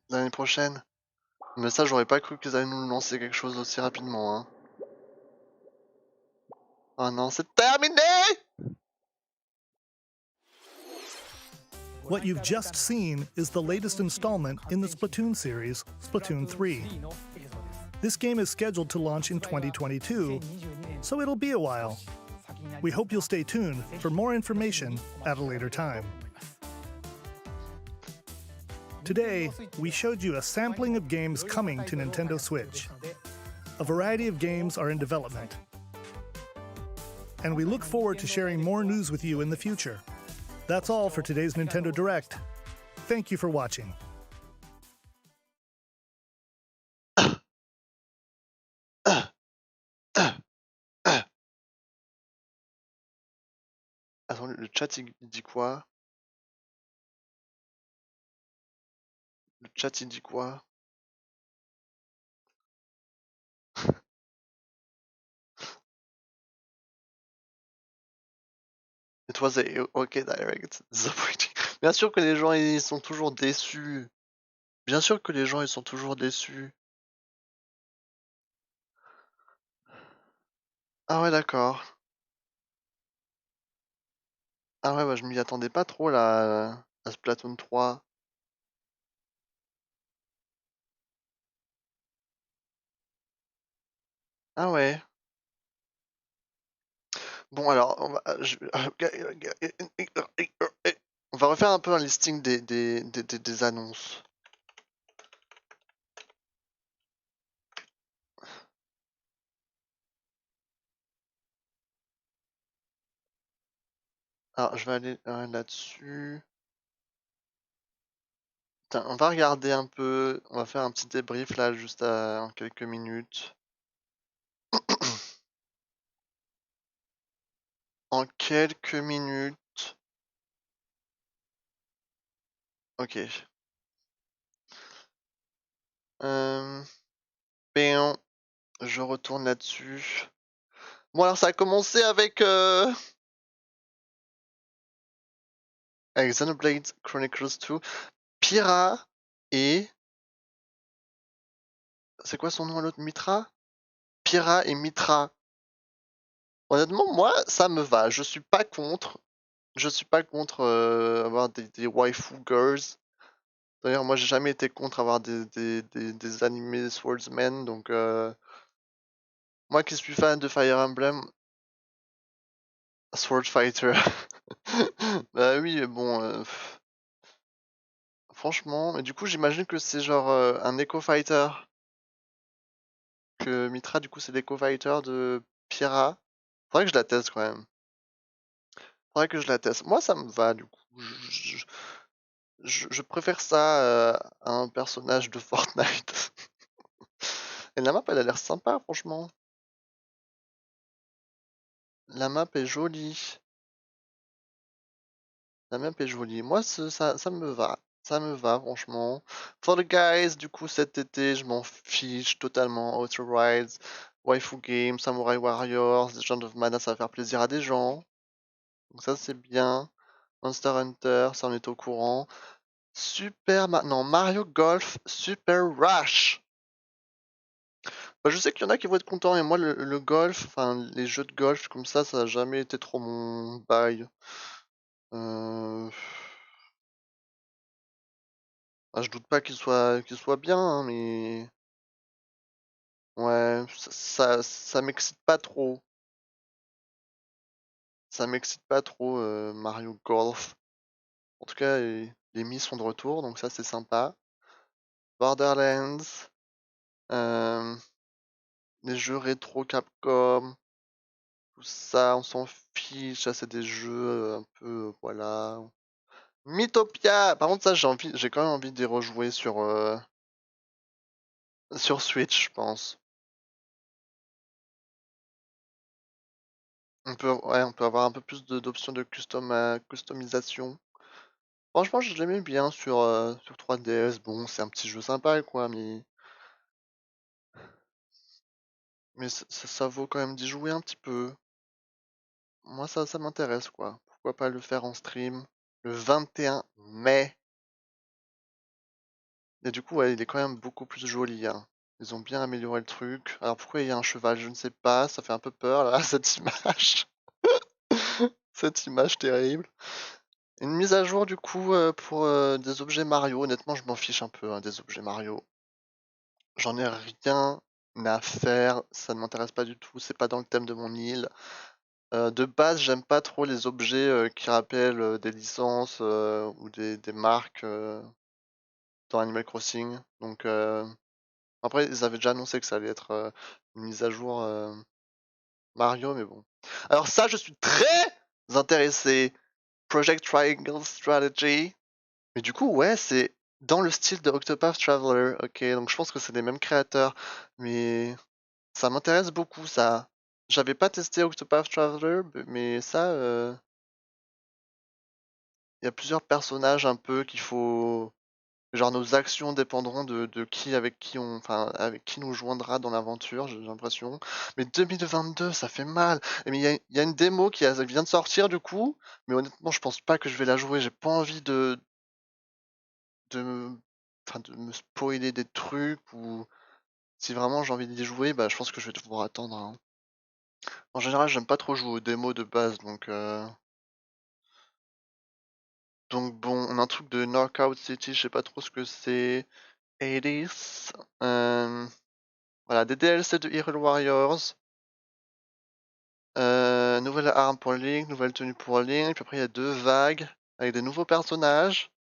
L'année prochaine. Mais ça, j'aurais pas cru qu'ils allaient nous lancer quelque chose aussi rapidement, hein. Oh non, c'est terminé! What you've just seen is the latest installment in the Splatoon series, Splatoon 3. This game is scheduled to launch in 2022, so it'll be a while. We hope you'll stay tuned for more information at a later time. Today, we showed you a sampling of games coming to Nintendo Switch. A variety of games are in development. And we look forward to sharing more news with you in the future. That's all for today's Nintendo Direct. Thank you for watching. Attends, le chat il dit quoi? Le chat il dit quoi? It was a OK direct. Disappointing. Bien sûr que les gens ils sont toujours déçus. Bien sûr que les gens ils sont toujours déçus. Ah ouais d'accord. Ah ouais bah je m'y attendais pas trop là à Splatoon 3. Ah ouais. Bon alors on va refaire un peu un listing des annonces. Alors je vais aller là-dessus. On va regarder un peu, on va faire un petit débrief là juste en quelques minutes. En quelques minutes. Ok. Péon. Je retourne là-dessus. Bon alors ça a commencé avec Xenoblade Chronicles 2, Pyra et... C'est quoi son nom à l'autre? Mitra? Pyra et Mitra. Honnêtement, moi, ça me va. Je suis pas contre. Je suis pas contre avoir des waifu girls. D'ailleurs, moi, j'ai jamais été contre avoir des animés swordsmen, donc moi qui suis fan de Fire Emblem, Sword Fighter. Bah oui, mais bon, franchement, mais du coup, j'imagine que c'est genre un Echo Fighter. Que Mitra, du coup, c'est l'Echo Fighter de Pyra. Faudrait que je la teste quand même. Faudrait que je la teste. Moi, ça me va, du coup. Je préfère ça à un personnage de Fortnite. Et la map, elle a l'air sympa, franchement. La map est jolie. La map est jolie. Moi, ça me va. Ça me va, franchement. For the guys, du coup, cet été, je m'en fiche totalement. Outer Wilds. Waifu Game, Samurai Warriors, Legend of Mana, ça va faire plaisir à des gens. Donc ça c'est bien. Monster Hunter, ça on est au courant. Non, Mario Golf Super Rush. Bah, je sais qu'il y en a qui vont être contents, et moi le golf, enfin les jeux de golf comme ça a jamais été trop mon bail. Euh... Ah, je doute pas qu'il soit bien, hein, mais ouais, ça m'excite pas trop. Ça m'excite pas trop, Mario Golf. En tout cas, les Mis sont de retour, donc ça c'est sympa. Borderlands, euh, les jeux rétro Capcom, tout ça, on s'en fiche, ça c'est des jeux un peu, voilà. Mythopia! Par contre ça j'ai quand même envie d'y rejouer sur Switch, je pense. On peut avoir un peu plus d'options de customisation. Franchement, je l'aimais bien sur 3DS. Bon, c'est un petit jeu sympa, quoi, mais ça vaut quand même d'y jouer un petit peu. Moi, ça m'intéresse, quoi. Pourquoi pas le faire en stream le 21 mai? Et du coup, ouais, il est quand même beaucoup plus joli, hein. Ils ont bien amélioré le truc. Alors pourquoi il y a un cheval? Je ne sais pas. Ça fait un peu peur, là, cette image. Cette image terrible. Une mise à jour, du coup, pour des objets Mario. Honnêtement, je m'en fiche un peu, hein, des objets Mario. J'en ai rien à faire, ça ne m'intéresse pas du tout, c'est pas dans le thème de mon île. De base, j'aime pas trop les objets qui rappellent des licences ou des marques dans Animal Crossing. Donc après, ils avaient déjà annoncé que ça allait être une mise à jour Mario, mais bon. Alors ça, je suis très intéressé. Project Triangle Strategy. Mais du coup, ouais, c'est dans le style de Octopath Traveler. Ok, donc je pense que c'est les mêmes créateurs. Mais ça m'intéresse beaucoup, ça. J'avais pas testé Octopath Traveler, mais ça, il y a plusieurs personnages un peu qu'il faut. Genre nos actions dépendront de qui avec qui enfin avec qui nous joindra dans l'aventure, j'ai l'impression. Mais 2022, ça fait mal. Mais il y a une démo vient de sortir du coup, mais honnêtement, je pense pas que je vais la jouer. J'ai pas envie de, enfin, de me spoiler des trucs, ou si vraiment j'ai envie d'y jouer, bah je pense que je vais devoir attendre, hein. En général, j'aime pas trop jouer aux démos de base, donc bon, on a un truc de Knockout City, je sais pas trop ce que c'est. Hades, voilà, des DLC de Hero Warriors, nouvelle arme pour Link, nouvelle tenue pour Link, puis après il y a 2 vagues avec des nouveaux personnages,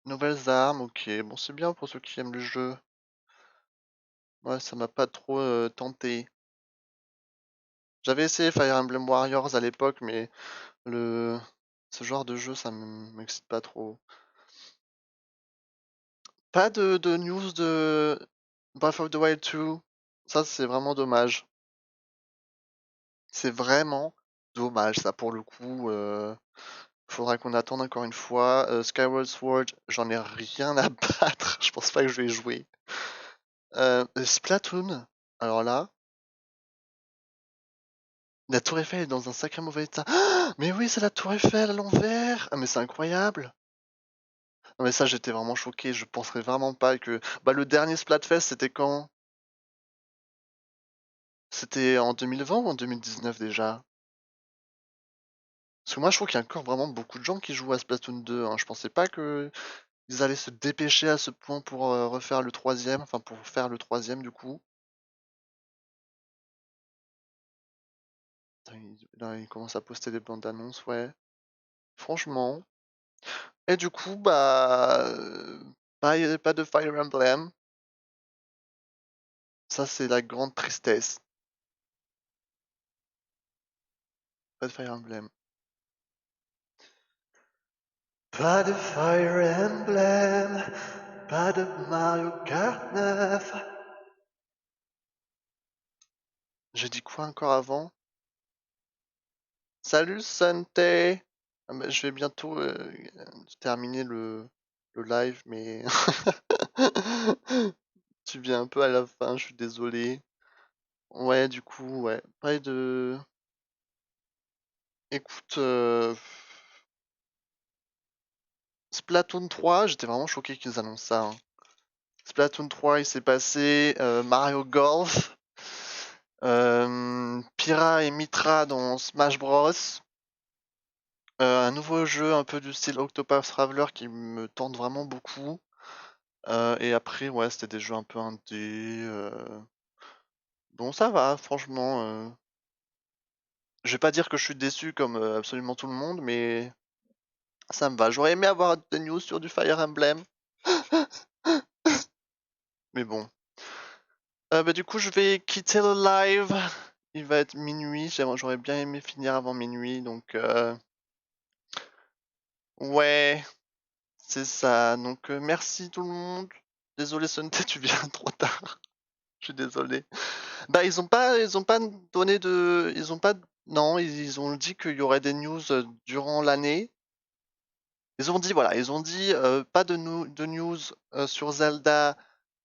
nouvelles armes, ok, bon c'est bien pour ceux qui aiment le jeu. Ouais, ça m'a pas trop tenté. J'avais essayé Fire Emblem Warriors à l'époque, mais ce genre de jeu, ça m'excite pas trop. Pas de news de Breath of the Wild 2. Ça, c'est vraiment dommage. C'est vraiment dommage, ça, pour le coup. Faudra qu'on attende encore une fois. Skyward Sword, j'en ai rien à battre. Je pense pas que je vais y jouer. Splatoon, alors là, la Tour Eiffel est dans un sacré mauvais état. Ah, mais oui, c'est la Tour Eiffel à l'envers! Ah, mais c'est incroyable! Non, mais ça, j'étais vraiment choqué. Je penserais vraiment pas que. Bah, le dernier Splatfest, c'était quand? C'était en 2020 ou en 2019 déjà? Parce que moi, je trouve qu'il y a encore vraiment beaucoup de gens qui jouent à Splatoon 2, hein. Je pensais pas que ils allaient se dépêcher à ce point pour refaire le troisième, enfin pour faire le troisième du coup. Putain, là, ils commencent à poster des bandes annonces, ouais. Franchement. Et du coup, bah, pas de Fire Emblem. Ça, c'est la grande tristesse. Pas de Fire Emblem. Pas de Fire Emblem. Pas de Mario Kart 9. J'ai dit quoi encore avant? Salut Santé! Ah, bah, je vais bientôt terminer le live, mais tu viens un peu à la fin, je suis désolé. Ouais, du coup, ouais. Pareil de... Écoute, Splatoon 3, j'étais vraiment choqué qu'ils annoncent ça, hein. Splatoon 3, il s'est passé Mario Golf, Pyra et Mitra dans Smash Bros. Un nouveau jeu un peu du style Octopath Traveler qui me tente vraiment beaucoup. Et après, ouais, c'était des jeux un peu indés. Bon, ça va, franchement. Je vais pas dire que je suis déçu comme absolument tout le monde, mais ça me va. J'aurais aimé avoir des news sur du Fire Emblem. Mais bon. Bah, du coup, je vais quitter le live. Il va être minuit. J'aurais bien aimé finir avant minuit, donc ouais, c'est ça. Donc merci tout le monde. Désolé Sunday, tu viens trop tard. Je suis désolé. Bah ils ont pas donné de, ils ont pas, non, ils ont dit qu'il y aurait des news durant l'année. Ils ont dit voilà, ils ont dit pas de news sur Zelda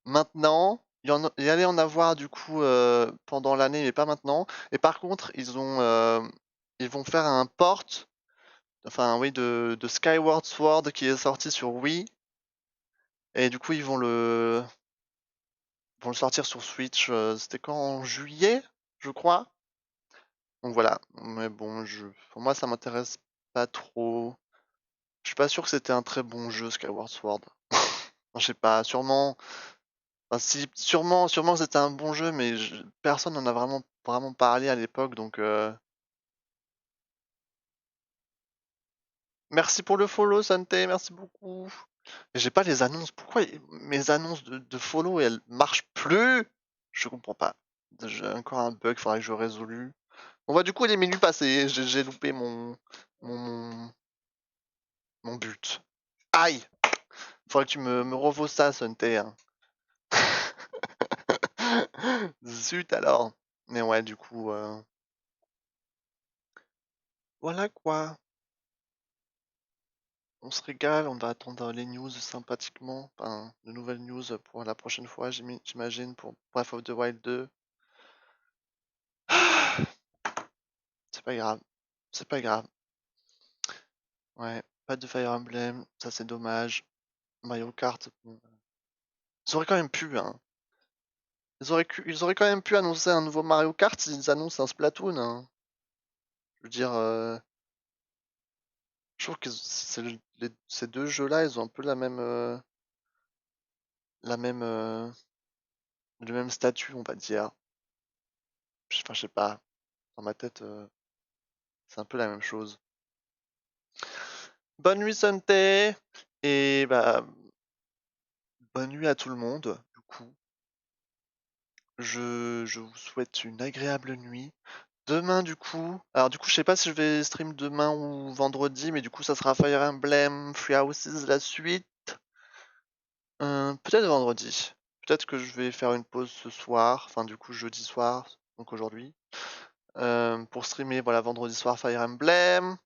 maintenant. Il y allait en avoir du coup pendant l'année, mais pas maintenant. Et par contre, ils vont faire un port, enfin oui, de Skyward Sword qui est sorti sur Wii. Et du coup, vont le sortir sur Switch. C'était quand? En juillet, je crois. Donc voilà. Mais bon, pour moi, ça m'intéresse pas trop. Je suis pas sûr que c'était un très bon jeu, Skyward Sword. Je sais pas, sûrement. Enfin, si, sûrement c'était un bon jeu, mais personne n'en a vraiment parlé à l'époque, donc merci pour le follow, Santé, merci beaucoup. Et j'ai pas les annonces. Pourquoi mes annonces de follow elles marchent plus? Je comprends pas. J'ai encore un bug, faudrait que je résolue. Bon bah du coup il est minuit passé, j'ai loupé mon, mon but. Aïe! Faudrait que tu me revois ça, Santé, hein. Zut alors. Mais ouais, du coup, voilà quoi. On se régale, on va attendre les news sympathiquement. Enfin, de nouvelles news pour la prochaine fois, j'imagine, pour Breath of the Wild 2. C'est pas grave. C'est pas grave. Ouais, pas de Fire Emblem, ça c'est dommage. Mario Kart, bon, ils auraient quand même pu, hein. Ils auraient quand même pu annoncer un nouveau Mario Kart s'ils annoncent un Splatoon, hein. Je veux dire, je trouve que ces deux jeux-là, ils ont un peu la même, le même statut, on va dire. Enfin, je sais pas. Dans ma tête, c'est un peu la même chose. Bonne nuit, Santé! Et bah, bonne nuit à tout le monde, du coup. Je vous souhaite une agréable nuit. Demain, du coup, alors du coup, je sais pas si je vais stream demain ou vendredi, mais du coup, ça sera Fire Emblem, Free Houses, la suite. Peut-être vendredi. Peut-être que je vais faire une pause ce soir, enfin du coup jeudi soir, donc aujourd'hui, pour streamer voilà vendredi soir Fire Emblem.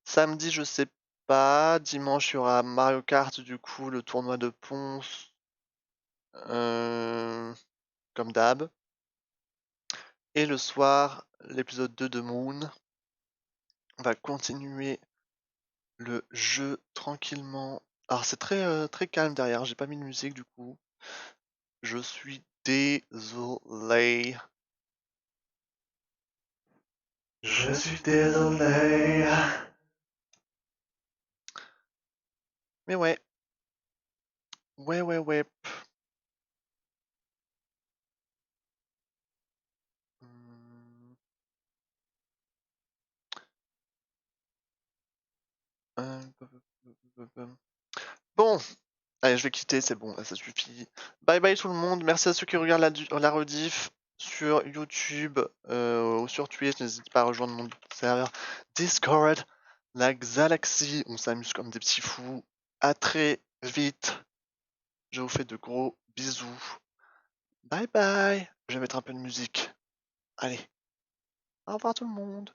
Samedi, je sais pas. Dimanche, il y aura Mario Kart, du coup, le tournoi de Ponce, comme d'hab. Et le soir, l'épisode 2 de Moon. On va continuer le jeu tranquillement. Alors c'est très calme derrière, j'ai pas mis de musique du coup. Je suis désolé. Je suis désolé. Mais ouais. Ouais. Hmm. Bon, allez, je vais quitter, c'est bon, là, ça suffit. Bye bye tout le monde, merci à ceux qui regardent la rediff sur YouTube ou sur Twitch. N'hésitez pas à rejoindre mon serveur Discord, la Galaxie. On s'amuse comme des petits fous. À très vite. Je vous fais de gros bisous. Bye bye. Je vais mettre un peu de musique. Allez, au revoir tout le monde.